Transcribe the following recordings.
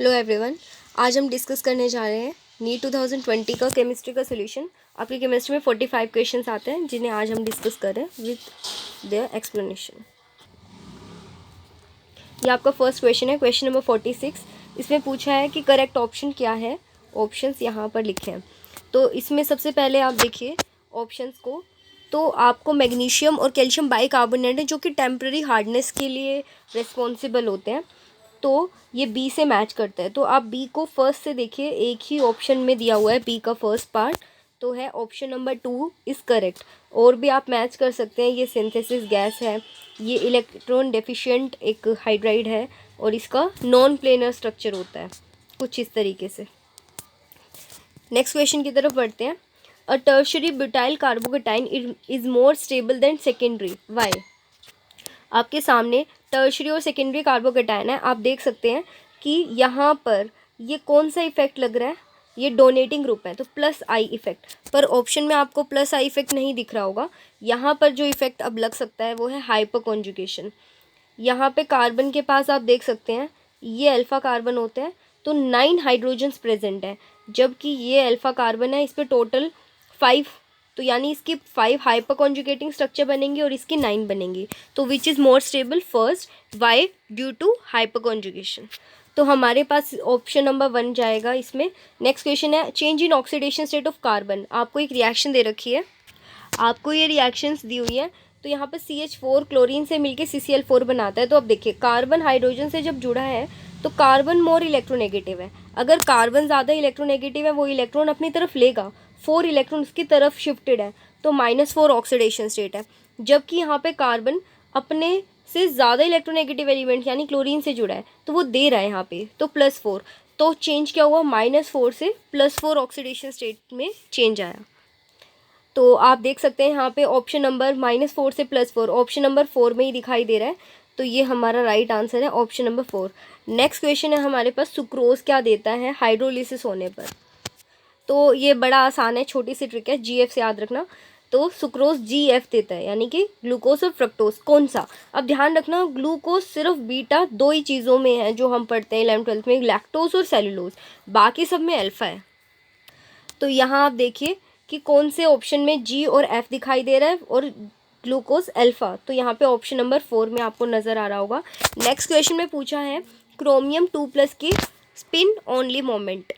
Hello everyone. आज हम discuss करने जा रहे हैं नीट 2020 का केमिस्ट्री का सोल्यूशन। आपकी केमिस्ट्री में 45 क्वेश्चंस आते हैं जिन्हें आज हम डिस्कस कर रहे हैं विद देयर एक्सप्लेनेशन। ये आपका फर्स्ट क्वेश्चन है, क्वेश्चन नंबर 46। इसमें पूछा है कि करेक्ट ऑप्शन क्या है। ऑप्शंस यहाँ पर लिखे हैं। तो इसमें सबसे पहले आप देखिए ऑप्शंस को। तो आपको मैग्नीशियम और कैल्शियम बाइकार्बोनेट है जो कि टेम्पररी हार्डनेस के लिए रिस्पॉन्सिबल होते हैं, तो ये बी से मैच करता है। तो आप बी को फर्स्ट से देखिए, एक ही ऑप्शन में दिया हुआ है बी का फर्स्ट पार्ट, तो है ऑप्शन नंबर 2 इज़ करेक्ट। और भी आप मैच कर सकते हैं। ये सिंथेसिस गैस है, ये इलेक्ट्रॉन डेफिशिएंट एक हाइड्राइड है और इसका नॉन प्लेनर स्ट्रक्चर होता है कुछ इस तरीके से। नेक्स्ट क्वेश्चन की तरफ बढ़ते हैं। A tertiary butyl carbocation is more stable than secondary, why. आपके सामने टर्शरी और सेकेंडरी कार्बोकेटाइन है। आप देख सकते हैं कि यहाँ पर ये कौन सा इफेक्ट लग रहा है, ये डोनेटिंग ग्रुप है तो प्लस आई इफेक्ट, पर ऑप्शन में आपको प्लस आई इफेक्ट नहीं दिख रहा होगा। यहाँ पर जो इफेक्ट अब लग सकता है वो है हाइपर कॉन्जुगेशन। यहाँ पे कार्बन के पास आप देख सकते हैं ये अल्फ़ा कार्बन होते हैं, तो 9 हाइड्रोजन्स प्रेजेंट है, जबकि ये अल्फ़ा कार्बन है, इस पर टोटल 5, तो यानी इसकी 5 हाइपर कॉन्जुगेटिंग स्ट्रक्चर बनेंगी और इसकी 9 बनेंगी। तो which is more stable, first why due to hyperconjugation. तो हमारे पास ऑप्शन नंबर 1 जाएगा इसमें। नेक्स्ट क्वेश्चन है change in oxidation state of carbon. आपको एक रिएक्शन दे रखी है, आपको ये रिएक्शंस दी हुई है। तो यहाँ पर CH4 क्लोरीन से मिलके CCl4 बनाता है। तो अब देखिए कार्बन हाइड्रोजन से जब जुड़ा है तो कार्बन मोर इलेक्ट्रोनेगेटिव है। अगर कार्बन ज़्यादा इलेक्ट्रोनेगेटिव है, वो इलेक्ट्रॉन अपनी तरफ लेगा, 4 इलेक्ट्रॉन उसकी तरफ शिफ्टेड है, तो -4 ऑक्सीडेशन स्टेट है। जबकि यहाँ पे कार्बन अपने से ज़्यादा इलेक्ट्रोनेगेटिव एलिमेंट यानी क्लोरीन से जुड़ा है, तो वो दे रहा है यहाँ पे, तो +4। तो चेंज क्या हुआ, -4 से +4 ऑक्सीडेशन स्टेट में चेंज आया। तो आप देख सकते हैं यहाँ पे ऑप्शन नंबर -4 से +4, ऑप्शन नंबर 4 में ही दिखाई दे रहा है। तो ये हमारा राइट आंसर है ऑप्शन नंबर 4। नेक्स्ट क्वेश्चन है हमारे पास, सुक्रोज क्या देता है हाइड्रोलिसिस होने पर। तो ये बड़ा आसान है, छोटी सी ट्रिक है, GF से याद रखना। तो सुक्रोज GF देता है, यानी कि ग्लूकोज और फ्रक्टोज कौन सा। अब ध्यान रखना ग्लूकोज सिर्फ बीटा 2 ही चीज़ों में है जो हम पढ़ते हैं 11th-12th में, लैक्टोज और सेलुलोज, बाकी सब में अल्फा है। तो यहाँ आप देखिए कि कौन से ऑप्शन में G और F दिखाई दे रहा है और ग्लूकोज अल्फ़ा, तो यहाँ पे ऑप्शन नंबर 4 में आपको नज़र आ रहा होगा। नेक्स्ट क्वेश्चन में पूछा है क्रोमियम 2+ की स्पिन ओनली मोमेंट।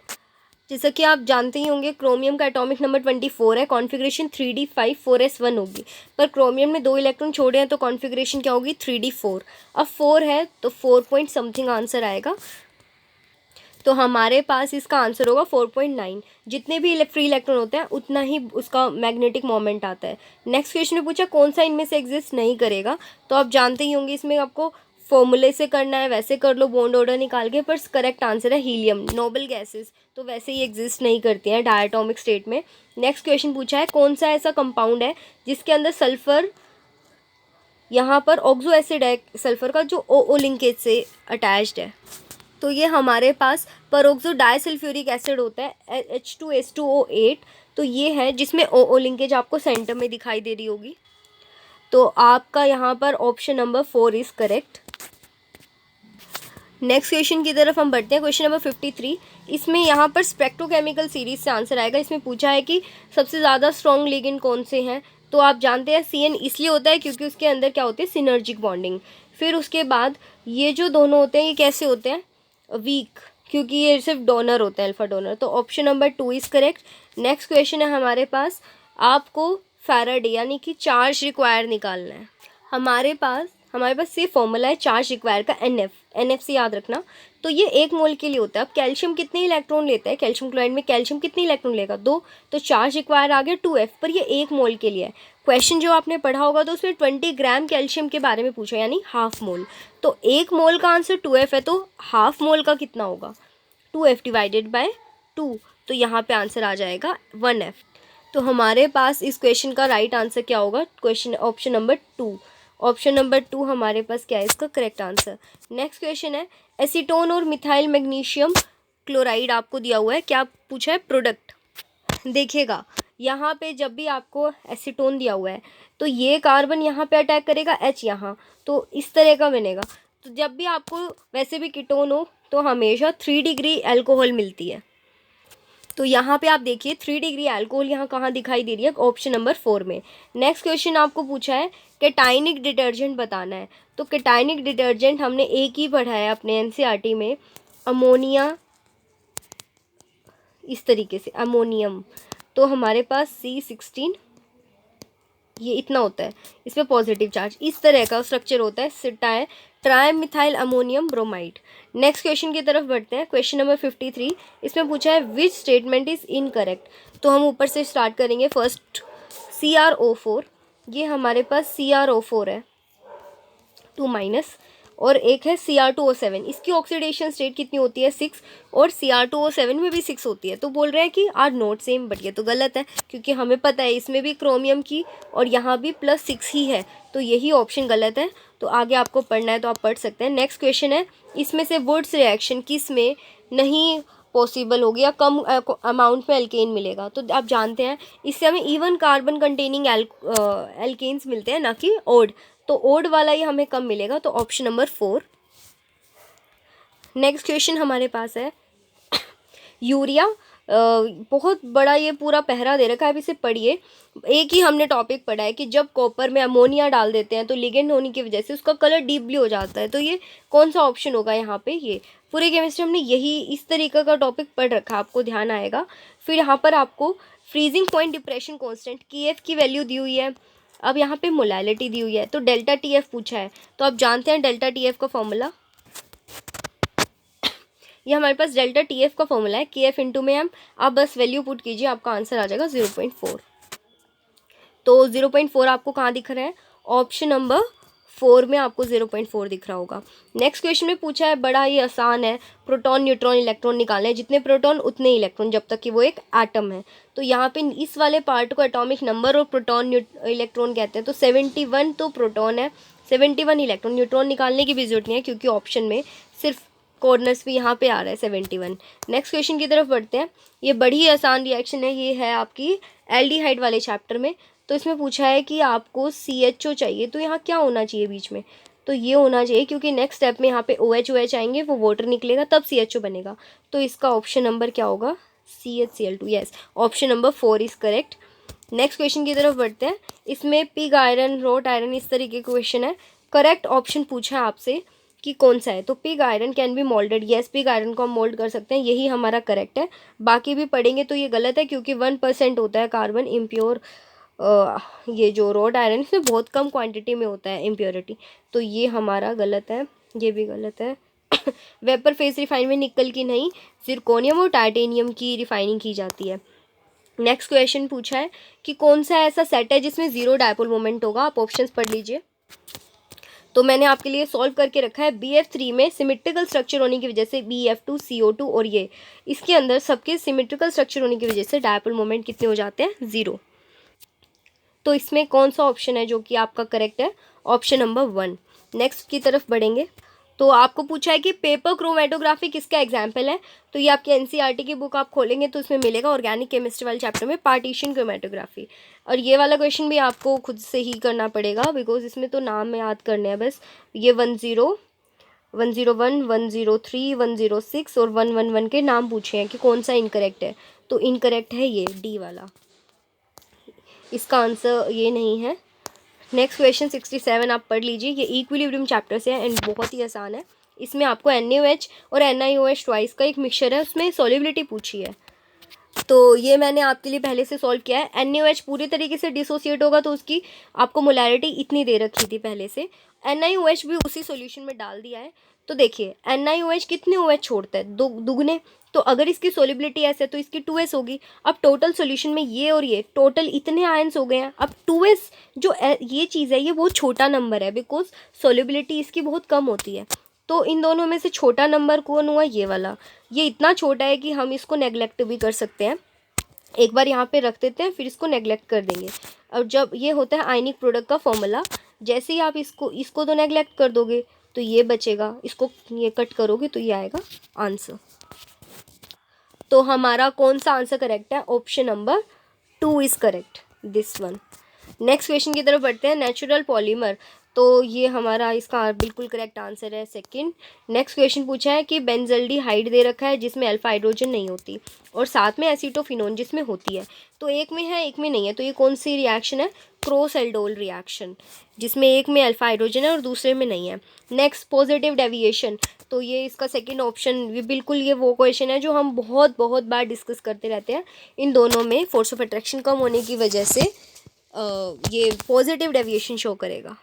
जैसा कि आप जानते ही होंगे क्रोमियम का एटॉमिक नंबर 24 है, कॉन्फ़िगरेशन 3d5 4s1 होगी, पर क्रोमियम ने 2 इलेक्ट्रॉन छोड़े हैं तो कॉन्फ़िगरेशन क्या होगी 3d4। अब 4 है तो 4 पॉइंट समथिंग आंसर आएगा। तो हमारे पास इसका आंसर होगा 4.9। जितने भी फ्री इलेक्ट्रॉन होते हैं उतना ही उसका मैग्नेटिक मोमेंट आता है। नेक्स्ट क्वेश्चन में पूछा कौन सा इनमें से एग्जिस्ट नहीं करेगा। तो आप जानते ही होंगे इसमें आपको फॉर्मूले से करना है, वैसे कर लो बॉन्ड ऑर्डर निकाल के, पर करेक्ट आंसर है हीलियम। नोबल गैसेस तो वैसे ही एग्जिस्ट नहीं करती हैं डायटोमिक स्टेट में। नेक्स्ट क्वेश्चन पूछा है कौन सा ऐसा कंपाउंड है जिसके अंदर सल्फर, यहाँ पर ऑक्सो एसिड है सल्फर का, जो ओ लिंकेज से अटैच्ड है। तो ये हमारे पास परोक्सो डाइसल्फ्यूरिक एसिड होता है H2S2O8। तो ये है जिसमें ओ लिंकेज आपको सेंटर में दिखाई दे रही होगी। तो आपका यहाँ पर option number 4 is correct. Next question की तरफ हम बढ़ते हैं, क्वेश्चन नंबर 53। इसमें यहाँ पर स्पेक्ट्रोकेमिकल सीरीज से आंसर आएगा। इसमें पूछा है कि सबसे ज़्यादा स्ट्रॉन्ग लिगेंड कौन से हैं। तो आप जानते हैं CN इसलिए होता है क्योंकि उसके अंदर क्या होती है सिनर्जिक बॉन्डिंग। फिर उसके बाद ये जो दोनों होते हैं ये कैसे होते हैं वीक, क्योंकि ये सिर्फ डोनर होता है अल्फा डोनर। तो option number 2 is correct. Next question है हमारे पास, आपको फैराडे यानी कि चार्ज रिक्वायर निकालना है। हमारे पास ये फॉर्मूला है चार्ज रिक्वायर का NF से याद रखना। तो ये 1 मोल के लिए होता है। अब कैल्शियम कितने इलेक्ट्रॉन लेता है, कैल्शियम क्लोराइड में कैल्शियम कितने इलेक्ट्रॉन लेगा 2, तो चार्ज रिक्वायर आ गया 2F, पर ये 1 मोल के लिए है। क्वेश्चन जो आपने पढ़ा होगा तो उसमें 20 ग्राम कैल्शियम के बारे में पूछा, यानी हाफ मोल। तो 1 मोल का आंसर 2F है, तो हाफ मोल का कितना होगा 2F डिवाइडेड बाय 2, तो यहाँ पे आंसर आ जाएगा 1F। तो हमारे पास इस क्वेश्चन का राइट आंसर क्या होगा, question option number 2। Option number 2 हमारे पास क्या है इसका करेक्ट आंसर। नेक्स्ट क्वेश्चन है एसीटोन और मिथाइल मैग्नीशियम क्लोराइड आपको दिया हुआ है, क्या पूछा है प्रोडक्ट। देखिएगा यहाँ पे जब भी आपको एसीटोन दिया हुआ है तो ये कार्बन यहाँ पे अटैक करेगा H यहाँ, तो इस तरह का बनेगा। तो जब भी आपको वैसे भी कीटोन हो तो हमेशा 3 डिग्री अल्कोहल मिलती है। तो यहाँ पे आप देखिए 3 डिग्री अल्कोहल यहाँ कहाँ दिखाई दे रही है, ऑप्शन नंबर 4 में। नेक्स्ट क्वेश्चन आपको पूछा है कैटाइनिक डिटर्जेंट बताना है। तो कैटाइनिक डिटर्जेंट हमने एक ही पढ़ा है अपने एनसीईआरटी में, अमोनिया, इस तरीके से अमोनियम। तो हमारे पास C16 ये इतना होता है, इसमें पॉजिटिव चार्ज, इस तरह का स्ट्रक्चर होता है, सिटा है trimethyl ammonium bromide. Next question की तरफ बढ़ते हैं, क्वेश्चन नंबर 53। इसमें पूछा है विच स्टेटमेंट इज इनकरेक्ट। तो हम ऊपर से स्टार्ट करेंगे। फर्स्ट CrO4, ये हमारे पास CrO4 है 2-, और एक है Cr2O7, इसकी ऑक्सीडेशन स्टेट कितनी होती है 6, और Cr2O7 में भी 6 होती है। तो बोल रहे हैं कि आर नोट सेम, बट ये तो गलत है क्योंकि हमें पता है इसमें भी क्रोमियम की और यहाँ भी +6 ही है, तो यही ऑप्शन गलत है। तो आगे आपको पढ़ना है तो आप पढ़ सकते हैं। नेक्स्ट क्वेश्चन है, इसमें से वुड्स रिएक्शन किस में नहीं पॉसिबल होगी या कम अमाउंट में एल्केन मिलेगा। तो आप जानते हैं इससे हमें इवन कार्बन कंटेनिंग एल्केन्स मिलते हैं, ना कि ओड। तो ओड वाला ही हमें कम मिलेगा, तो ऑप्शन नंबर 4। नेक्स्ट क्वेश्चन हमारे पास है यूरिया। बहुत बड़ा ये पूरा पहरा दे रखा है, अब इसे पढ़िए। एक ही हमने टॉपिक पढ़ा है कि जब कॉपर में अमोनिया डाल देते हैं तो लिगेंड होने की वजह से उसका कलर डीप ब्लू हो जाता है। तो ये कौन सा ऑप्शन होगा यहाँ पे, ये पूरे केमिस्ट्री हमने यही इस तरीके का टॉपिक पढ़ रखा है, आपको ध्यान आएगा। फिर यहाँ पर आपको freezing point depression constant KF की वैल्यू दी हुई है। अब यहाँ पे मोलैलिटी दी हुई है, तो डेल्टा TF पूछा है। तो आप जानते हैं डेल्टा TF का फॉर्मूला, ये हमारे पास डेल्टा TF का फॉर्मूला है KF इंटू में एम। आप बस वैल्यू पुट कीजिए, आपका आंसर आ जाएगा 0.4। तो 0.4 आपको कहाँ दिख रहा है, ऑप्शन नंबर 4 में आपको 0.4 दिख रहा होगा। नेक्स्ट क्वेश्चन में पूछा है, बड़ा ही आसान है, प्रोटॉन न्यूट्रॉन इलेक्ट्रॉन निकालने हैं, जितने प्रोटॉन उतने इलेक्ट्रॉन जब तक कि वो एक एटम है। तो यहाँ पे इस वाले पार्ट को एटॉमिक नंबर और प्रोटॉन इलेक्ट्रॉन कहते हैं। तो 71 तो प्रोटॉन है, 71 इलेक्ट्रॉन। न्यूट्रॉन निकालने की भी जरूरत नहीं है क्योंकि ऑप्शन में सिर्फ कॉर्नर्स भी यहाँ पे आ रहा है 71। नेक्स्ट क्वेश्चन की तरफ बढ़ते हैं। ये बड़ी आसान रिएक्शन है, ये है आपकी एल्डिहाइड वाले चैप्टर में। तो इसमें पूछा है कि आपको CHO चाहिए, तो यहाँ क्या होना चाहिए बीच में, तो ये होना चाहिए, क्योंकि नेक्स्ट स्टेप में यहाँ पे OH आएंगे, वो वाटर निकलेगा तब CHO बनेगा। तो इसका ऑप्शन नंबर क्या होगा, CHCl2। Yes, option number 4 is correct. Next question की तरफ बढ़ते हैं। इसमें पिग आयरन, रोट आयरन, इस तरीके का क्वेश्चन है। करेक्ट ऑप्शन पूछा है आपसे कि कौन सा है, तो pig iron can be moulded. Yes, pig iron को हम मोल्ड कर सकते हैं, यही हमारा करेक्ट है। बाकी भी पढ़ेंगे तो ये गलत है क्योंकि 1% होता है कार्बन इम्प्योर। ये जो रोड आयरन इसमें बहुत कम क्वांटिटी में होता है इम्प्योरिटी, तो ये हमारा गलत है, ये भी गलत है। वेपर फेस रिफाइन में निकल की नहीं, जिरकोनियम और टाइटेनियम की रिफाइनिंग की जाती है। नेक्स्ट क्वेश्चन पूछा है कि कौन सा ऐसा सेट है जिसमें 0 डायपोल मोमेंट होगा। आप ऑप्शंस पढ़ लीजिए। तो मैंने आपके लिए सॉल्व करके रखा है। BF3 में सिमेट्रिकल स्ट्रक्चर होने की वजह से BF2 CO2 और ये इसके अंदर सबके सिमेट्रिकल स्ट्रक्चर होने की वजह से डायपोल मोमेंट कितने हो जाते हैं, 0। तो इसमें कौन सा ऑप्शन है जो कि आपका करेक्ट है, ऑप्शन नंबर 1। नेक्स्ट की तरफ बढ़ेंगे। तो आपको पूछा है कि पेपर क्रोमेटोग्राफी किसका एग्जाम्पल है। तो ये आपके एनसीईआरटी की बुक आप खोलेंगे तो उसमें मिलेगा, ऑर्गेनिक केमिस्ट्री वाले चैप्टर में पार्टीशन क्रोमेटोग्राफी। और ये वाला क्वेश्चन भी आपको खुद से ही करना पड़ेगा बिकॉज इसमें तो नाम याद करने हैं बस। ये 10, 101, 103, 106 और 111 के नाम पूछे हैं कि कौन सा इनकरेक्ट है। तो इनकरेक्ट है ये D वाला, इसका आंसर ये नहीं है। नेक्स्ट क्वेश्चन 67 आप पढ़ लीजिए, ये इक्विलिब्रियम चैप्टर से है एंड बहुत ही आसान है। इसमें आपको NaOH और NiOH ट्वाइस का एक मिक्सचर है, उसमें सॉल्युबिलिटी पूछी है। तो ये मैंने आपके लिए पहले से सॉल्व किया है। NaOH पूरी तरीके से डिसोसिएट होगा तो उसकी आपको मोलैरिटी इतनी दे रखी थी पहले से। NiOH भी उसी सॉल्यूशन में डाल दिया है। तो देखिए NiOH कितने OH छोड़ता है, दुगने। तो अगर इसकी सोलिबिलिटी ऐसे है तो इसकी 2s होगी। अब टोटल सॉल्यूशन में ये और ये टोटल इतने आयंस हो गए हैं। अब 2s जो ये चीज़ है ये बहुत छोटा नंबर है बिकॉज सोलिबिलिटी इसकी बहुत कम होती है। तो इन दोनों में से छोटा नंबर कौन हुआ, ये वाला। ये इतना छोटा है कि हम इसको नेग्लेक्ट भी कर सकते हैं। एक बार यहाँ पे रख देते हैं फिर इसको नेग्लेक्ट कर देंगे। अब जब ये होता है आयनिक प्रोडक्ट का फॉर्मूला, जैसे ही आप इसको तो नेग्लेक्ट कर दोगे तो ये बचेगा, इसको ये कट करोगे तो ये आएगा आंसर। तो हमारा कौन सा आंसर करेक्ट है, option number 2 is correct, this one. Next question की तरफ बढ़ते हैं। नेचुरल पॉलीमर, तो ये हमारा इसका बिल्कुल करेक्ट आंसर है सेकंड। नेक्स्ट क्वेश्चन पूछा है कि बेंजल्डिहाइड दे रखा है जिसमें अल्फा हाइड्रोजन नहीं होती और साथ में एसीटोफिनोन जिसमें होती है, तो एक में है एक में नहीं है, तो ये कौन सी रिएक्शन है? क्रॉस एल्डोल रिएक्शन, जिसमें एक में अल्फा हाइड्रोजन है और दूसरे में नहीं है। नेक्स्ट पॉजिटिव डेविएशन, तो ये इसका सेकंड ऑप्शन, ये बिल्कुल ये वो क्वेश्चन है जो हम बहुत बहुत बार डिस्कस करते रहते हैं। इन दोनों में फोर्स ऑफ अट्रैक्शन कम होने की वजह से ये पॉजिटिव डेविएशन शो करेगा।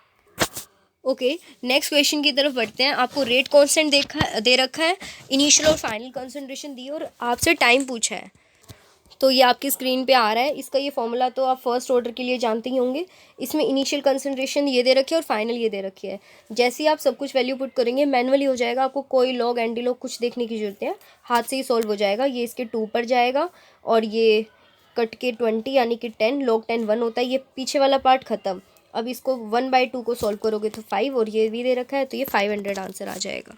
ओके, नेक्स्ट क्वेश्चन की तरफ बढ़ते हैं। आपको रेट कांस्टेंट दे रखा है, इनिशियल और फाइनल कंसंट्रेशन दी और आपसे टाइम पूछा है। तो ये आपकी स्क्रीन पे आ रहा है। इसका ये फॉर्मूला तो आप फर्स्ट ऑर्डर के लिए जानते ही होंगे। इसमें इनिशियल कंसंट्रेशन ये दे रखी है और फाइनल ये दे रखी है। जैसे ही आप सब कुछ वैल्यू पुट करेंगे मैनुअली हो जाएगा, आपको कोई लॉग एंटी लॉग कुछ देखने की जरूरत है, हाथ से ही सॉल्व हो जाएगा। ये इसके 2 पर जाएगा और ये कट के 20 यानी कि 10, लॉग 10 1 होता है। ये पीछे वाला पार्ट ख़त्म। अब इसको 1/2 को सॉल्व करोगे तो 5 और ये भी दे रखा है, तो ये 500 आंसर आ जाएगा।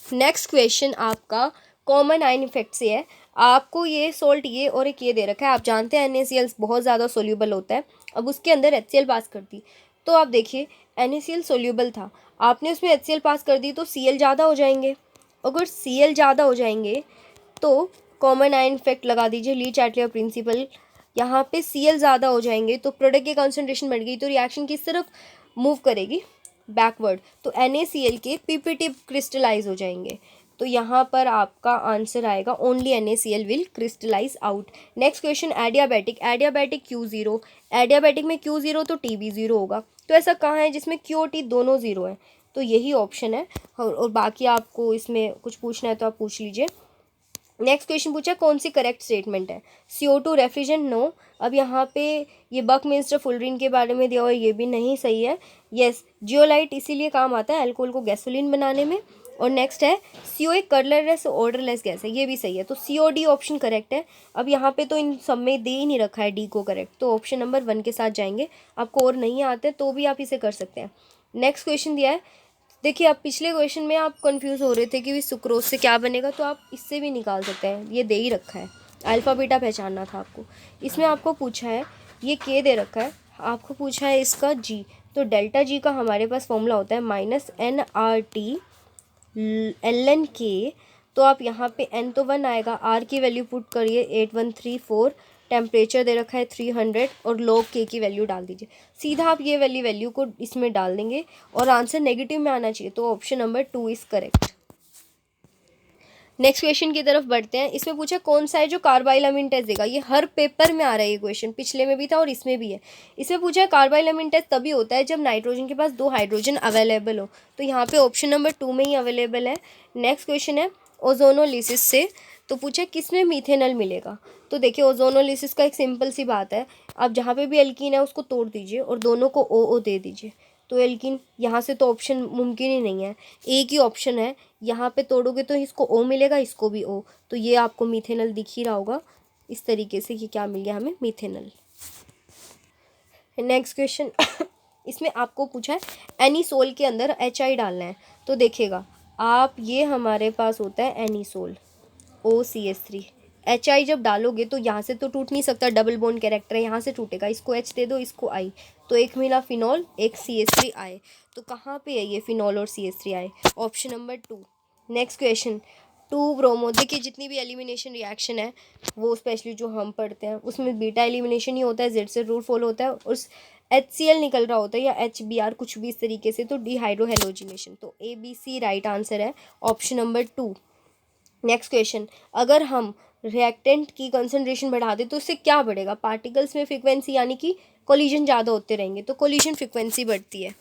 नेक्स्ट क्वेश्चन आपका कॉमन आयन इफेक्ट से है। आपको ये सोल्ट ये और एक ये दे रखा है। आप जानते हैं NaCl बहुत ज़्यादा सोल्यूबल होता है। अब उसके अंदर HCl पास कर दी, तो आप देखिए NaCl सोल्यूबल था, आपने उसमें HCl पास कर दी तो Cl ज़्यादा हो जाएंगे। अगर Cl ज़्यादा हो जाएंगे तो कॉमन आयन इफेक्ट लगा दीजिए, ली चैटलियर प्रिंसिपल। यहाँ पे Cl ज़्यादा हो जाएंगे तो प्रोडक्ट की कॉन्सेंट्रेशन बढ़ गई, तो रिएक्शन किस तरफ मूव करेगी? बैकवर्ड। तो NaCl के पीपीटी क्रिस्टलाइज हो जाएंगे। तो यहाँ पर आपका आंसर आएगा only NaCl will crystallise out. Next question adiabatic, adiabatic Q0, adiabatic में Q0 तो T भी 0 होगा। तो ऐसा कहाँ है जिसमें Q और T दोनों 0 हैं? तो यही ऑप्शन है। और बाकी आपको इसमें कुछ पूछना है तो आप पूछ लीजिए। नेक्स्ट क्वेश्चन पूछा कौन सी करेक्ट स्टेटमेंट है? CO2 refrigerant, no. अब यहाँ पे ये बकमिंस्टर फुलरिन के बारे में दिया हुआ है, ये भी नहीं सही है। यस, जियोलाइट इसीलिए काम आता है अल्कोहल को गैसोलीन बनाने में। और नेक्स्ट है CO एक कलरलेस ऑर्डरलेस गैस है, ये भी सही है। तो COD ऑप्शन करेक्ट है। अब यहाँ पे तो इन सब में दे ही नहीं रखा है डी को करेक्ट, तो ऑप्शन नंबर 1 के साथ जाएंगे। आपको और नहीं आते तो भी आप इसे कर सकते हैं। नेक्स्ट क्वेश्चन दिया है, देखिए आप पिछले क्वेश्चन में आप कंफ्यूज हो रहे थे कि सुक्रोज से क्या बनेगा, तो आप इससे भी निकाल सकते हैं। ये दे ही रखा है, अल्फा बीटा पहचानना था आपको। इसमें आपको पूछा है ये के दे रखा है, आपको पूछा है इसका जी। तो डेल्टा जी का हमारे पास फॉर्मूला होता है -nRT ln के। तो आप यहाँ पे n तो 1 आएगा, आर की वैल्यू पुट करिए 8134, टेम्परेचर दे रखा है 300 और लॉग के की वैल्यू डाल दीजिए। सीधा आप ये वाली वैल्यू को इसमें डाल देंगे और आंसर नेगेटिव में आना चाहिए, तो option number 2 is correct. Next question की तरफ बढ़ते हैं। इसमें पूछा कौन सा है जो कार्बाइलामिन टेस्ट देगा। ये हर पेपर में आ रहा है ये क्वेश्चन, पिछले में भी था और इसमें भी है। इसमें पूछा है कार्बाइलामिन टेस्ट तभी होता है जब नाइट्रोजन के पास 2 हाइड्रोजन अवेलेबल हो, तो यहाँ पे ऑप्शन नंबर 2 में ही अवेलेबल है। नेक्स्ट क्वेश्चन है ओजोनोलिसिस से, तो पूछा किसमें मीथेनॉल मिलेगा। तो देखिए ओजोनोलिसिस का एक सिंपल सी बात है, आप जहाँ पे भी एल्कीन है उसको तोड़ दीजिए और दोनों को OO दे दीजिए। तो एल्कीन यहाँ से तो ऑप्शन मुमकिन ही नहीं है, एक ही ऑप्शन है। यहाँ पे तोड़ोगे तो इसको O मिलेगा, इसको भी O, तो ये आपको मीथेनॉल दिख ही रहा होगा इस तरीके से कि क्या मिल गया हमें, मीथेनॉल। नेक्स्ट क्वेश्चन इसमें आपको पूछा है एनीसोल के अंदर HI डालना है। तो देखिएगा आप, ये हमारे पास होता है एनीसोल OCH3। HI जब डालोगे तो यहाँ से तो टूट नहीं सकता, डबल बॉन्ड कैरेक्टर है, यहाँ से टूटेगा। इसको H दे दो, इसको I, तो एक मिला फिनॉल, एक CH3 आए। तो कहाँ पे है ये फिनॉल और CH3 आए? Option number 2। Next question 2 bromo. देखिए जितनी भी एलिमिनेशन रिएक्शन है वो स्पेशली जो हम पढ़ते हैं उसमें बीटा एलिमिनेशन ही होता है, Z से रूल फॉलो होता है, उस HCl निकल रहा होता है या HBr कुछ भी इस तरीके से, तो डिहाइड्रोहेलोजिनेशन। तो ABC राइट आंसर है, ऑप्शन नंबर 2। नेक्स्ट क्वेश्चन, अगर हम रिएक्टेंट की कंसंट्रेशन बढ़ा दें तो उससे क्या बढ़ेगा? पार्टिकल्स में फ्रीक्वेंसी यानी कि कोलिजन ज़्यादा होते रहेंगे, तो कोलिजन फ्रीक्वेंसी बढ़ती है।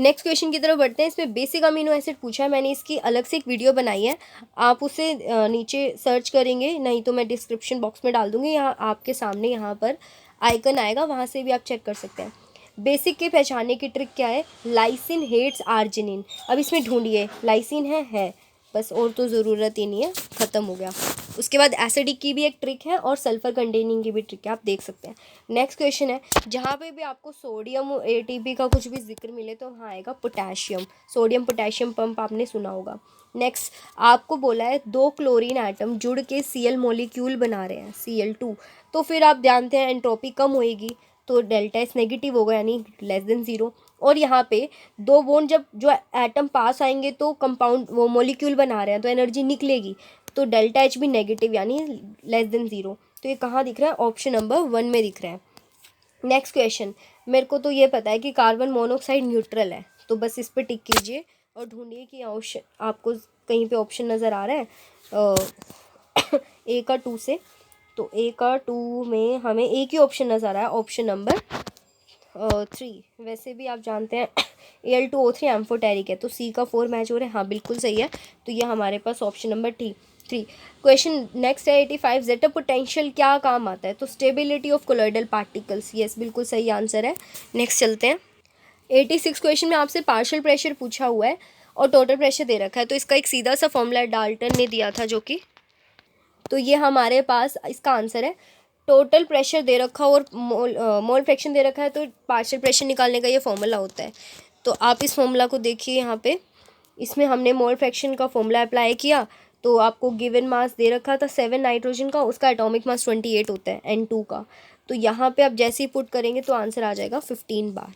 नेक्स्ट क्वेश्चन की तरफ बढ़ते हैं। इसमें बेसिक अमीनो एसिड पूछा है, मैंने इसकी अलग से एक वीडियो बनाई है, आप उसे नीचे सर्च करेंगे, नहीं तो मैं डिस्क्रिप्शन बॉक्स में डाल दूँगी, यहाँ आपके सामने यहाँ पर आइकन आएगा, वहाँ से भी आप चेक कर सकते हैं। बेसिक के पहचानने की ट्रिक क्या है? Lysine hates arginine. अब इसमें ढूंढिए, लाइसिन है बस, और तो ज़रूरत ही नहीं है, ख़त्म हो गया। उसके बाद एसिडिक की भी एक ट्रिक है और सल्फर कंटेनिंग की भी ट्रिक है, आप देख सकते हैं। नेक्स्ट क्वेश्चन है, जहाँ पे भी आपको सोडियम ATP का कुछ भी जिक्र मिले तो वहाँ आएगा पोटेशियम। सोडियम पोटेशियम पंप आपने सुना होगा। नेक्स्ट आपको बोला है 2 क्लोरीन एटम जुड़ के Cl मॉलिक्यूल बना रहे हैं, Cl2, तो फिर आप जानते हैं एंट्रोपी कम होएगी, तो डेल्टा S नेगेटिव होगा यानी <<0। और यहाँ पे दो बॉन्ड जब जो एटम पास आएंगे तो कंपाउंड वो मॉलिक्यूल बना रहे हैं तो एनर्जी निकलेगी, तो डेल्टा एच भी नेगेटिव यानी लेस देन ज़ीरो। तो ये कहाँ दिख रहा है? ऑप्शन नंबर 1 में दिख रहा है। नेक्स्ट क्वेश्चन, मेरे को तो ये पता है कि कार्बन मोनोऑक्साइड न्यूट्रल है, तो बस इस पर टिक कीजिए और ढूंढिए कि ऑप्शन आपको कहीं पे ऑप्शन नज़र आ रहा है ए का 2 से। तो ए का 2 में हमें एक ही ऑप्शन नज़र आ रहा है, ऑप्शन नंबर 3। वैसे भी आप जानते हैं Al2O3 एम्फोटेरिक है, तो सी का 4 मैच हो रहा है। हाँ बिल्कुल सही है, तो ये हमारे पास ऑप्शन नंबर 3। क्वेश्चन नेक्स्ट है 85, जेटा पोटेंशियल क्या काम आता है? तो stability of colloidal particles, yes बिल्कुल सही आंसर है। नेक्स्ट चलते हैं 86 क्वेश्चन में आपसे पार्शियल प्रेशर पूछा हुआ है और टोटल प्रेशर दे रखा है, तो इसका एक सीधा सा फॉर्मूला डाल्टन ने दिया था जो कि, तो ये हमारे पास इसका आंसर है। टोटल प्रेशर दे रखा और मोल फ्रैक्शन दे रखा है, तो पार्शियल प्रेशर निकालने का ये फॉर्मूला होता है। तो आप इस फॉर्मूला को देखिए, यहाँ पे इसमें हमने मोल फ्रैक्शन का फॉर्मूला अप्लाई किया, तो आपको गिवन मास दे रखा था 7 नाइट्रोजन का, उसका एटॉमिक मास 28 होता है N2 का। तो यहाँ पे आप जैसे ही पुट करेंगे तो आंसर आ जाएगा 15 बार।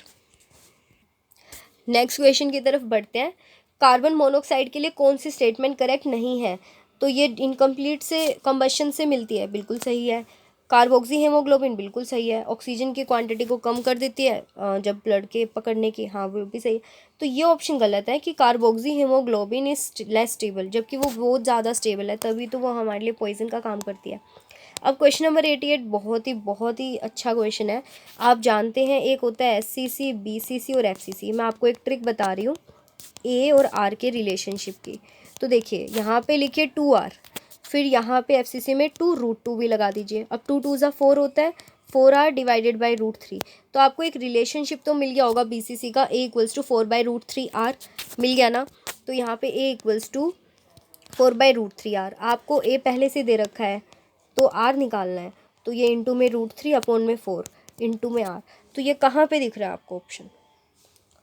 नेक्स्ट क्वेश्चन की तरफ बढ़ते हैं। कार्बन मोनोऑक्साइड के लिए कौन सी स्टेटमेंट करेक्ट नहीं है? तो ये इनकम्प्लीट से कंबशन से मिलती है, बिल्कुल सही है। कार्बोक्सी हेमोग्लोबिन, बिल्कुल सही है। ऑक्सीजन की क्वांटिटी को कम कर देती है जब ब्लड के पकड़ने की, हाँ वो भी सही है। तो ये ऑप्शन गलत है कि carboxy haemoglobin is less stable, जबकि वो बहुत ज़्यादा स्टेबल है, तभी तो वो हमारे लिए पॉइजन का काम करती है। अब क्वेश्चन नंबर 88 बहुत ही अच्छा क्वेश्चन है। आप जानते हैं एक होता है SCC, BCC और FCC। मैं आपको एक ट्रिक बता रही हूँ A और R के रिलेशनशिप की। तो देखिए यहाँ पे लिखिए 2R, फिर यहाँ पे FCC में 2√2 भी लगा दीजिए। अब 2 2 4 होता है, 4R डिवाइडेड बाई √3। तो आपको एक रिलेशनशिप तो मिल गया होगा BCC का, A = 4/√3R मिल गया ना। तो यहाँ पे A = 4/√3R। आपको A पहले से दे रखा है तो R निकालना है, तो ये इंटू में √3 अपॉन में 4 इंटू में R। तो ये कहाँ पे दिख रहा है आपको?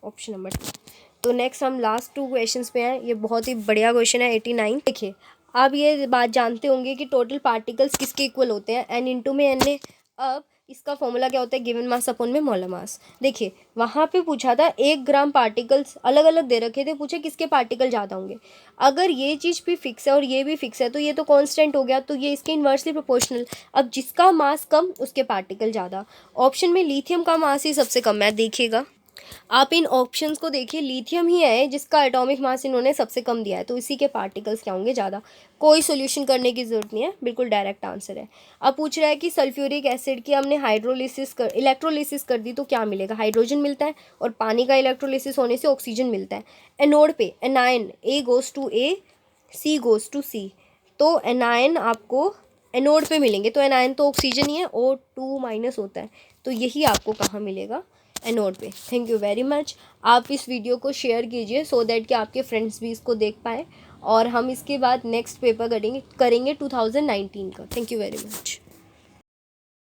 Option number 2। तो नेक्स्ट हम लास्ट 2 क्वेश्चंस पे हैं। ये बहुत ही बढ़िया क्वेश्चन है 89। देखिए आप ये बात जानते होंगे कि टोटल पार्टिकल्स किसके इक्वल होते हैं? N इंटू में N। अब इसका फॉर्मूला क्या होता है? गिवन मास अपॉन में मोलर मास। देखिए वहाँ पे पूछा था 1 ग्राम पार्टिकल्स अलग अलग दे रखे थे, पूछे किसके पार्टिकल ज़्यादा होंगे। अगर ये चीज़ भी फिक्स है और ये भी फिक्स है तो ये तो कांस्टेंट हो गया, तो ये इसके इन्वर्सली प्रोपोर्शनल। अब जिसका मास कम उसके पार्टिकल ज़्यादा। ऑप्शन में लिथियम का मास ही सबसे कम है, देखिएगा आप इन ऑप्शंस को देखिए, लिथियम ही है जिसका एटॉमिक मास इन्होंने सबसे कम दिया है, तो इसी के पार्टिकल्स क्या होंगे? ज़्यादा। कोई सॉल्यूशन करने की ज़रूरत नहीं है, बिल्कुल डायरेक्ट आंसर है। अब पूछ रहा है कि सल्फ्यूरिक एसिड की हमने इलेक्ट्रोलिसिस कर दी तो क्या मिलेगा? हाइड्रोजन मिलता है, और पानी का इलेक्ट्रोलिसिस होने से ऑक्सीजन मिलता है। एनोड पे anion A goes to A, C goes to C। तो एनायन आपको एनोड पे मिलेंगे, तो एनायन तो ऑक्सीजन ही है, O2- होता है, तो यही आपको कहाँ मिलेगा? एनोड पे। Thank you very much. आप इस वीडियो को शेयर कीजिए सो दैट कि आपके फ्रेंड्स भी इसको देख पाए, और हम इसके बाद नेक्स्ट पेपर करेंगे 2019 का। Thank you very much.